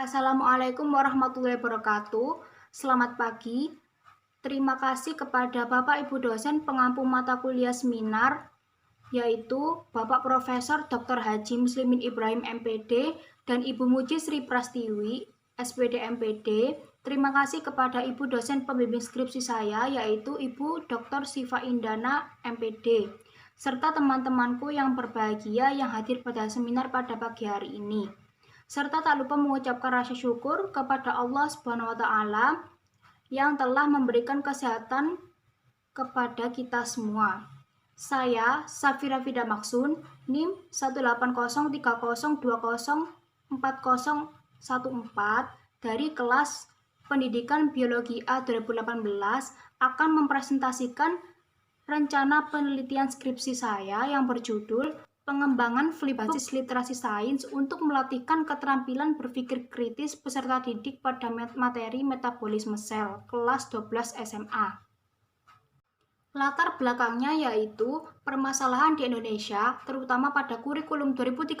Assalamualaikum warahmatullahi wabarakatuh. Selamat pagi. Terima kasih kepada Bapak Ibu dosen pengampu mata kuliah seminar, yaitu Bapak Profesor Dr. Haji Muslimin Ibrahim MPD dan Ibu Muji Sri Prastiwi SPD MPD. Terima kasih kepada Ibu dosen pembimbing skripsi saya, yaitu Ibu Dr. Siva Indana MPD, serta teman-temanku yang berbahagia yang hadir pada seminar pada pagi hari ini. Serta tak lupa mengucapkan rasa syukur kepada Allah Subhanahu wa Ta'ala yang telah memberikan kesehatan kepada kita semua. Saya Safira Fida Maksun, NIM 18030204014 dari kelas Pendidikan Biologi A 2018 akan mempresentasikan rencana penelitian skripsi saya yang berjudul Pengembangan Flip Basis Literasi Sains untuk melatihkan keterampilan berpikir kritis peserta didik pada materi metabolisme sel, kelas 12 SMA. Latar belakangnya yaitu permasalahan di Indonesia, terutama pada kurikulum 2013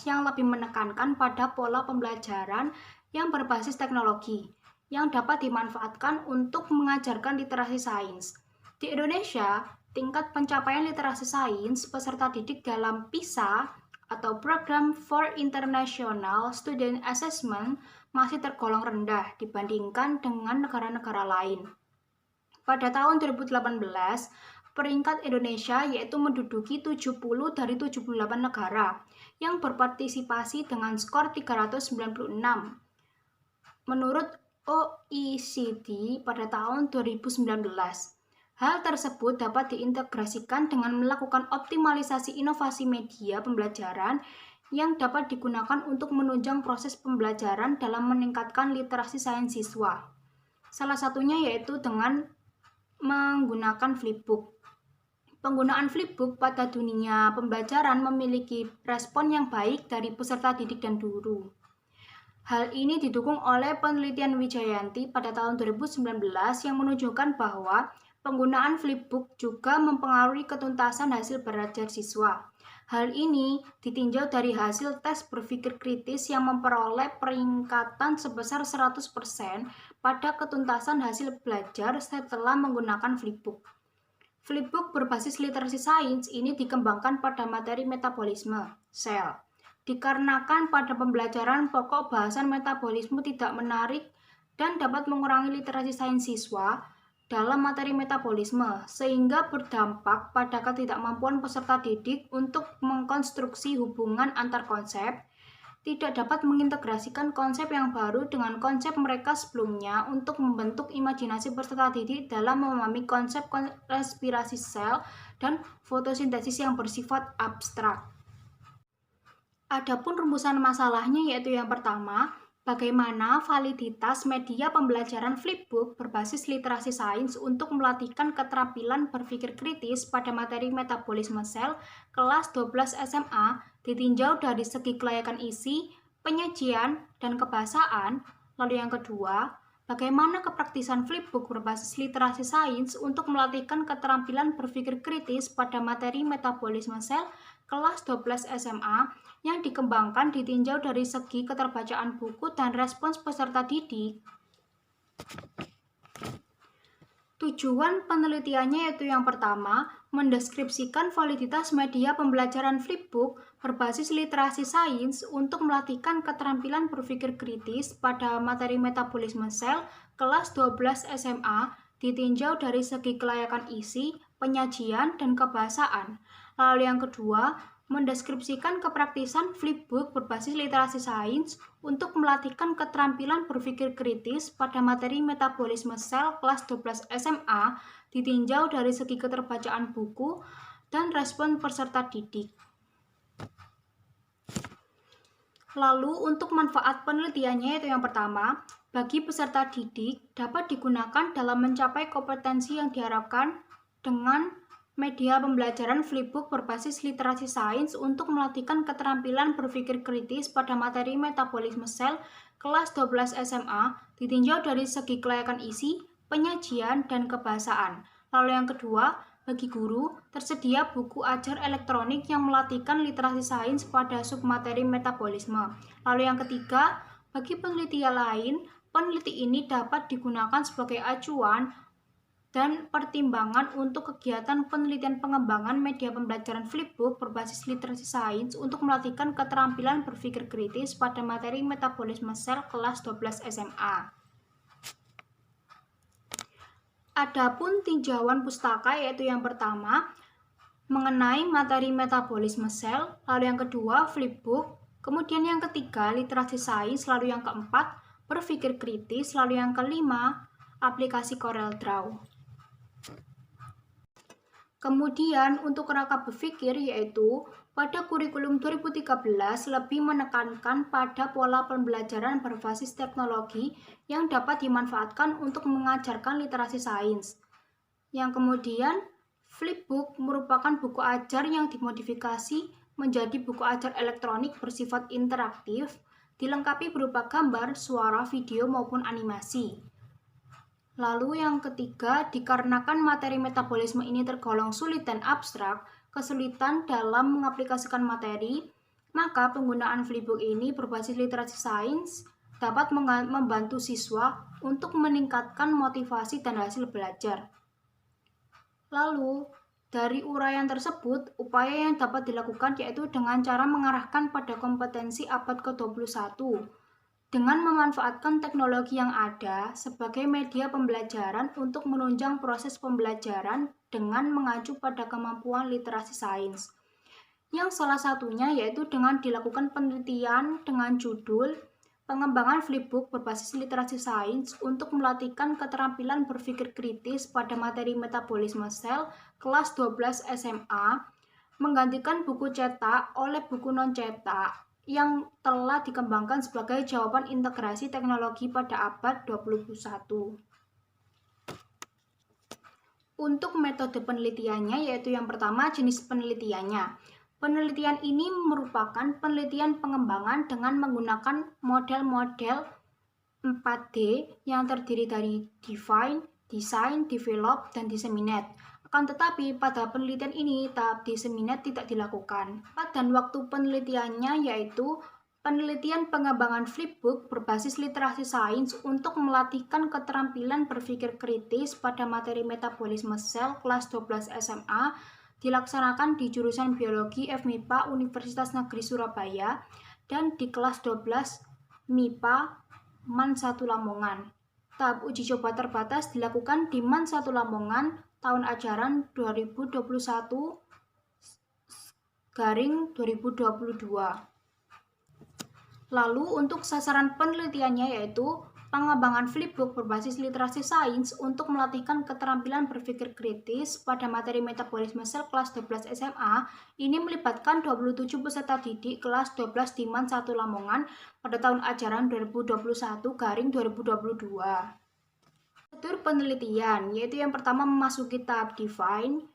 yang lebih menekankan pada pola pembelajaran yang berbasis teknologi, yang dapat dimanfaatkan untuk mengajarkan literasi sains. Di Indonesia, tingkat pencapaian literasi sains peserta didik dalam PISA atau Program for International Student Assessment masih tergolong rendah dibandingkan dengan negara-negara lain. Pada tahun 2018, peringkat Indonesia yaitu menduduki 70 dari 78 negara yang berpartisipasi dengan skor 396. Menurut OECD pada tahun 2019. Hal tersebut dapat diintegrasikan dengan melakukan optimalisasi inovasi media pembelajaran yang dapat digunakan untuk menunjang proses pembelajaran dalam meningkatkan literasi sains siswa. Salah satunya yaitu dengan menggunakan flipbook. Penggunaan flipbook pada dunia pembelajaran memiliki respon yang baik dari peserta didik dan guru. Hal ini didukung oleh penelitian Wijayanti pada tahun 2019 yang menunjukkan bahwa penggunaan flipbook juga mempengaruhi ketuntasan hasil belajar siswa. Hal ini ditinjau dari hasil tes berpikir kritis yang memperoleh peringkatan sebesar 100% pada ketuntasan hasil belajar setelah menggunakan flipbook. Flipbook berbasis literasi sains ini dikembangkan pada materi metabolisme sel. Dikarenakan pada pembelajaran pokok bahasan metabolisme tidak menarik dan dapat mengurangi literasi sains siswa dalam materi metabolisme, sehingga berdampak pada ketidakmampuan peserta didik untuk mengkonstruksi hubungan antar konsep, tidak dapat mengintegrasikan konsep yang baru dengan konsep mereka sebelumnya untuk membentuk imajinasi peserta didik dalam memahami konsep respirasi sel dan fotosintesis yang bersifat abstrak. Adapun rumusan masalahnya yaitu yang pertama, bagaimana validitas media pembelajaran flipbook berbasis literasi sains untuk melatihkan keterampilan berpikir kritis pada materi metabolisme sel kelas 12 SMA ditinjau dari segi kelayakan isi, penyajian, dan kebahasaan. Lalu yang kedua, bagaimana kepraktisan flipbook berbasis literasi sains untuk melatihkan keterampilan berpikir kritis pada materi metabolisme sel kelas 12 SMA yang dikembangkan ditinjau dari segi keterbacaan buku dan respons peserta didik. Tujuan penelitiannya yaitu yang pertama, mendeskripsikan validitas media pembelajaran flipbook berbasis literasi sains untuk melatihkan keterampilan berpikir kritis pada materi metabolisme sel kelas 12 SMA ditinjau dari segi kelayakan isi, penyajian, dan kebahasaan. Lalu yang kedua, mendeskripsikan kepraktisan flipbook berbasis literasi sains untuk melatihkan keterampilan berpikir kritis pada materi metabolisme sel kelas 12 SMA ditinjau dari segi keterbacaan buku dan respon peserta didik. Lalu untuk manfaat penelitiannya yaitu yang pertama, bagi peserta didik dapat digunakan dalam mencapai kompetensi yang diharapkan dengan media pembelajaran flipbook berbasis literasi sains untuk melatihkan keterampilan berpikir kritis pada materi metabolisme sel kelas 12 SMA ditinjau dari segi kelayakan isi, penyajian, dan kebahasaan. Lalu yang kedua, bagi guru, tersedia buku ajar elektronik yang melatihkan literasi sains pada submateri metabolisme. Lalu yang ketiga, Bagi penelitian lain, peneliti ini dapat digunakan sebagai acuan dan pertimbangan untuk kegiatan penelitian pengembangan media pembelajaran flipbook berbasis literasi sains untuk melatihkan keterampilan berpikir kritis pada materi metabolisme sel kelas 12 SMA. Adapun tinjauan pustaka yaitu yang pertama mengenai materi metabolisme sel, lalu yang kedua flipbook, kemudian yang ketiga literasi sains, lalu yang keempat berpikir kritis, lalu yang kelima aplikasi CorelDRAW. Kemudian untuk kerangka berpikir yaitu pada kurikulum 2013 lebih menekankan pada pola pembelajaran berbasis teknologi yang dapat dimanfaatkan untuk mengajarkan literasi sains. Yang kemudian flipbook merupakan buku ajar yang dimodifikasi menjadi buku ajar elektronik bersifat interaktif, dilengkapi berupa gambar, suara, video maupun animasi. Lalu yang ketiga, dikarenakan materi metabolisme ini tergolong sulit dan abstrak, kesulitan dalam mengaplikasikan materi, maka penggunaan flipbook ini berbasis literasi sains dapat membantu siswa untuk meningkatkan motivasi dan hasil belajar. Lalu, dari uraian tersebut, upaya yang dapat dilakukan yaitu dengan cara mengarahkan pada kompetensi abad ke-21, dengan memanfaatkan teknologi yang ada sebagai media pembelajaran untuk menunjang proses pembelajaran dengan mengacu pada kemampuan literasi sains. Yang salah satunya yaitu dengan dilakukan penelitian dengan judul pengembangan flipbook berbasis literasi sains untuk melatihkan keterampilan berpikir kritis pada materi metabolisme sel kelas 12 SMA, menggantikan buku cetak oleh buku non-cetak yang telah dikembangkan sebagai jawaban integrasi teknologi pada abad 21. Untuk metode penelitiannya yaitu yang pertama jenis penelitiannya. Penelitian ini merupakan penelitian pengembangan dengan menggunakan model-model 4D yang terdiri dari define, design, develop, dan disseminate. Akan tetapi pada penelitian ini tahap disseminate tidak dilakukan. Dan waktu penelitiannya yaitu penelitian pengembangan flipbook berbasis literasi sains untuk melatihkan keterampilan berpikir kritis pada materi metabolisme sel kelas 12 SMA dilaksanakan di jurusan Biologi FMIPA Universitas Negeri Surabaya dan di kelas 12 MIPA MAN 1 Lamongan. Tahap uji coba terbatas dilakukan di MAN 1 Lamongan tahun ajaran 2021/2022. Lalu untuk sasaran penelitiannya yaitu pengembangan flipbook berbasis literasi sains untuk melatihkan keterampilan berpikir kritis pada materi metabolisme sel kelas 12 SMA. Ini melibatkan 27 peserta didik kelas 12 di MAN 1 Lamongan pada tahun ajaran 2021/2022. Prosedur penelitian yaitu yang pertama memasuki tahap define,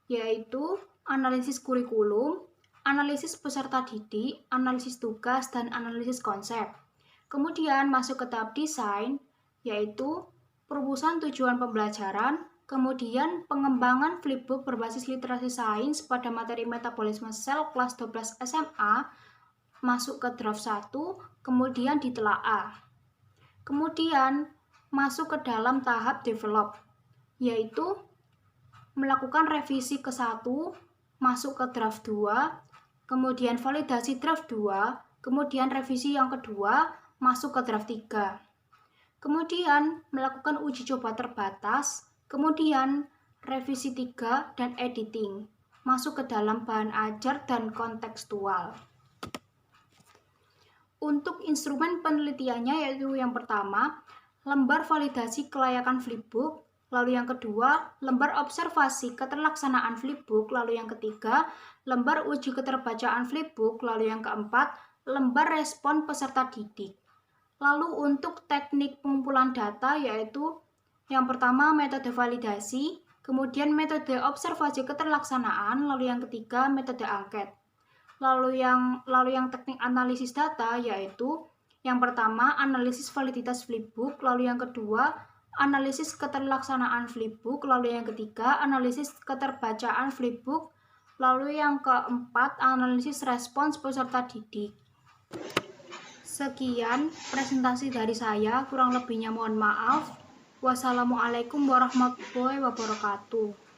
yaitu analisis kurikulum, analisis peserta didik, analisis tugas, dan analisis konsep. Kemudian masuk ke tahap desain, yaitu perumusan tujuan pembelajaran, kemudian pengembangan flipbook berbasis literasi sains pada materi metabolisme sel kelas 12 SMA, masuk ke draft 1, kemudian ditelaah. Kemudian masuk ke dalam tahap develop, yaitu melakukan revisi ke 1, masuk ke draft 2, kemudian validasi draft 2, kemudian revisi yang kedua, masuk ke draft 3. Kemudian melakukan uji coba terbatas, kemudian revisi 3 dan editing, masuk ke dalam bahan ajar dan kontekstual. Untuk instrumen penelitiannya yaitu yang pertama, lembar validasi kelayakan flipbook, lalu yang kedua, lembar observasi keterlaksanaan flipbook, lalu yang ketiga, lembar uji keterbacaan flipbook, lalu yang keempat, lembar respon peserta didik. Lalu untuk teknik pengumpulan data yaitu yang pertama metode validasi, kemudian metode observasi keterlaksanaan, lalu yang ketiga metode angket. Lalu yang teknik analisis data yaitu yang pertama analisis validitas flipbook, lalu yang kedua analisis keterlaksanaan flipbook, lalu yang ketiga analisis keterbacaan flipbook, lalu yang keempat analisis respons peserta didik. Sekian presentasi dari saya, kurang lebihnya mohon maaf. Wassalamualaikum warahmatullahi wabarakatuh.